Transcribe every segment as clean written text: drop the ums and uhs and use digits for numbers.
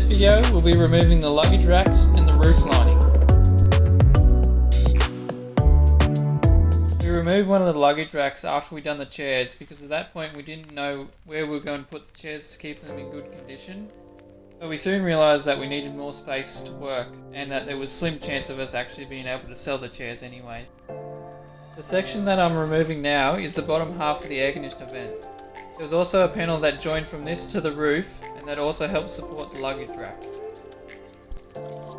this video, we'll be removing the luggage racks and the roof lining. We removed one of the luggage racks after we'd done the chairs because at that point we didn't know where we were going to put the chairs to keep them in good condition. But we soon realised that we needed more space to work and that there was a slim chance of us actually being able to sell the chairs anyway. The section that I'm removing now is the bottom half of the air conditioner vent. There was also a panel that joined from this to the roof and that also helped support the luggage rack.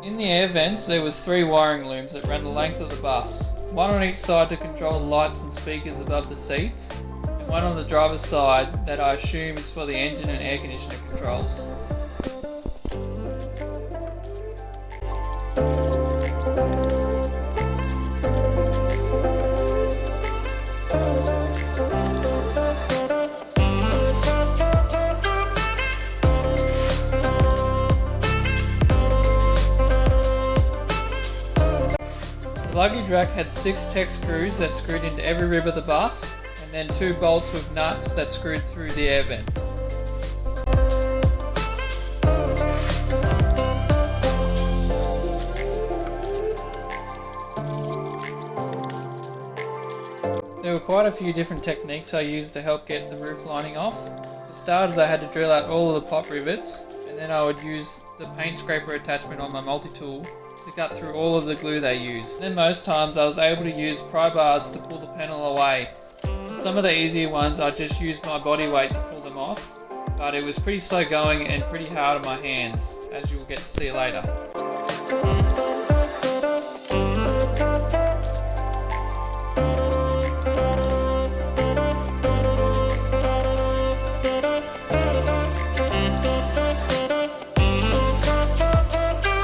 In the air vents there was 3 wiring looms that ran the length of the bus, one on each side to control the lights and speakers above the seats, and one on the driver's side that I assume is for the engine and air conditioner controls. The luggage rack had 6 Tech screws that screwed into every rib of the bus, and then 2 bolts with nuts that screwed through the air vent. There were quite a few different techniques I used to help get the roof lining off. For starters, I had to drill out all of the pop rivets, and then I would use the paint scraper attachment on my multi-tool to cut through all of the glue they used. Then most times I was able to use pry bars to pull the panel away. On some of the easier ones I just used my body weight to pull them off, but it was pretty slow going and pretty hard on my hands, as you will get to see later.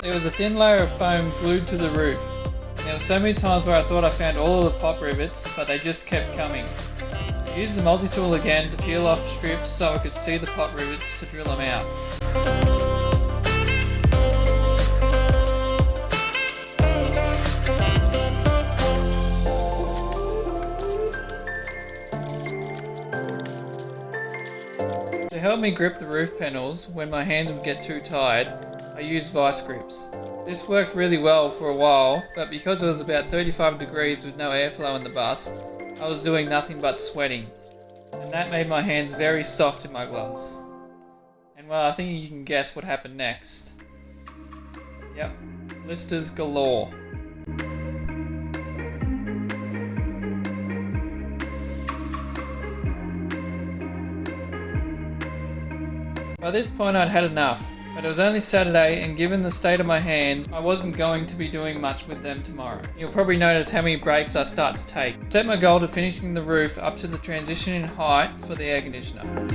There was a thin layer of foam glued to the roof. There were so many times where I thought I found all of the pop rivets, but they just kept coming. I used the multi-tool again to peel off strips so I could see the pop rivets to drill them out. To help me grip the roof panels when my hands would get too tired, I used vice grips. This worked really well for a while, but because it was about 35 degrees with no airflow in the bus, I was doing nothing but sweating, and that made my hands very soft in my gloves. And well, I think you can guess what happened next. Yep, blisters galore. By this point I'd had enough. But it was only Saturday, and given the state of my hands, I wasn't going to be doing much with them tomorrow. You'll probably notice how many breaks I start to take. I set my goal to finishing the roof up to the transition in height for the air conditioner.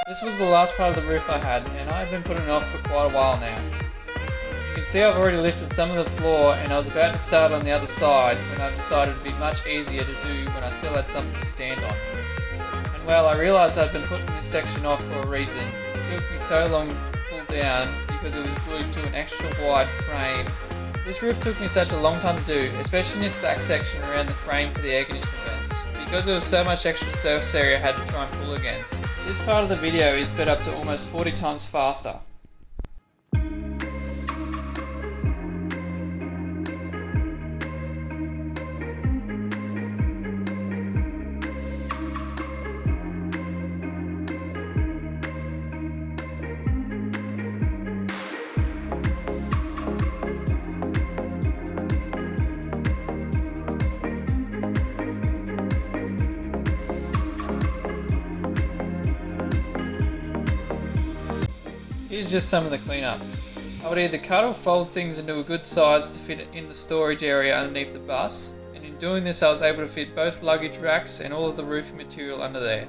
This was the last part of the roof I had, and I've been putting it off for quite a while now. You can see I've already lifted some of the floor, and I was about to start on the other side when I decided it would be much easier to do when I still had something to stand on. And well, I realised I'd been putting this section off for a reason. It took me so long to pull down because it was glued to an extra wide frame. This roof took me such a long time to do, especially in this back section around the frame for the air conditioner vents, because there was so much extra surface area I had to try and pull against. This part of the video is sped up to almost 40 times faster. Here's just some of the cleanup. I would either cut or fold things into a good size to fit in the storage area underneath the bus, and in doing this I was able to fit both luggage racks and all of the roofing material under there.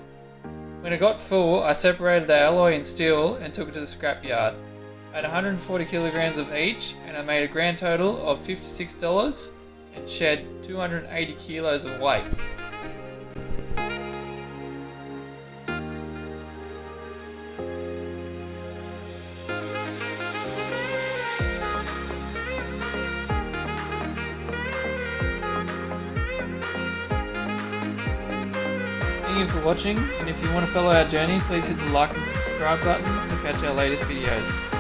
When it got full, I separated the alloy and steel and took it to the scrap yard. I had 140 kilograms of each, and I made a grand total of $56 and shed 280 kilos of weight. Thank you for watching, and if you want to follow our journey, please hit the like and subscribe button to catch our latest videos.